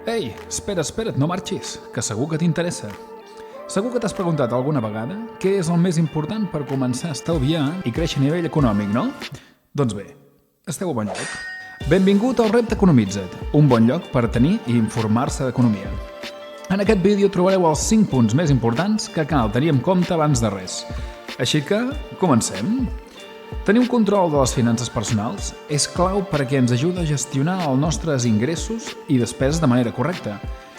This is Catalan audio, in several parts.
Ei, espera't, no marxis, que segur que t'interessa. Segur que t'has preguntat alguna vegada què és el més important per començar a estalviar i créixer a nivell econòmic, no? Doncs bé, esteu a bon lloc. Benvingut al Repte Economitza't, un bon lloc per tenir i informar-se d'economia. En aquest vídeo trobareu els 5 punts més importants que cal tenir en compte abans de res. Així que, comencem! Tenir un control de les finances personals és clau perquè ens ajuda a gestionar els nostres ingressos i despeses de manera correcta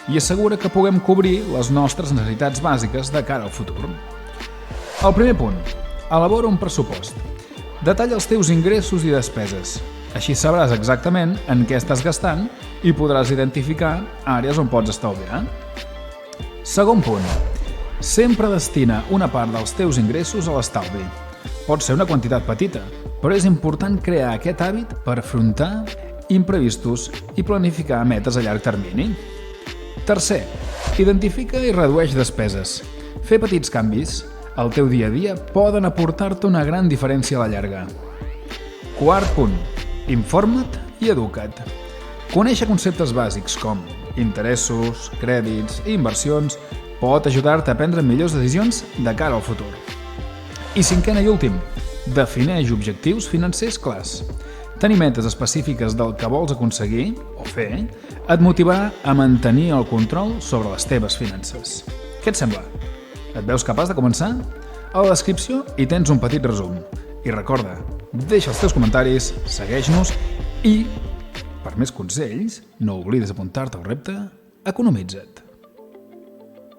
i assegura que puguem cobrir les nostres necessitats bàsiques de cara al futur. El primer punt. Elabora un pressupost. Detalla els teus ingressos i despeses. Així sabràs exactament en què estàs gastant i podràs identificar àrees on pots estalviar. Segon punt. Sempre destina una part dels teus ingressos a l'estalvi. Pot ser una quantitat petita, però és important crear aquest hàbit per afrontar imprevistos i planificar metes a llarg termini. Tercer, identifica i redueix despeses. Fer petits canvis al teu dia a dia poden aportar-te una gran diferència a la llarga. Quart punt, informa't i educa't. Conèixer conceptes bàsics com interessos, crèdits i inversions pot ajudar-te a prendre millors decisions de cara al futur. I cinquena i últim, defineix objectius financers clars. Tenir metes específiques del que vols aconseguir o fer et motivarà a mantenir el control sobre les teves finances. Què et sembla? Et veus capaç de començar? A la descripció hi tens un petit resum. I recorda, deixa els teus comentaris, segueix-nos i, per més consells, no oblidis apuntar-te al repte Economitza't.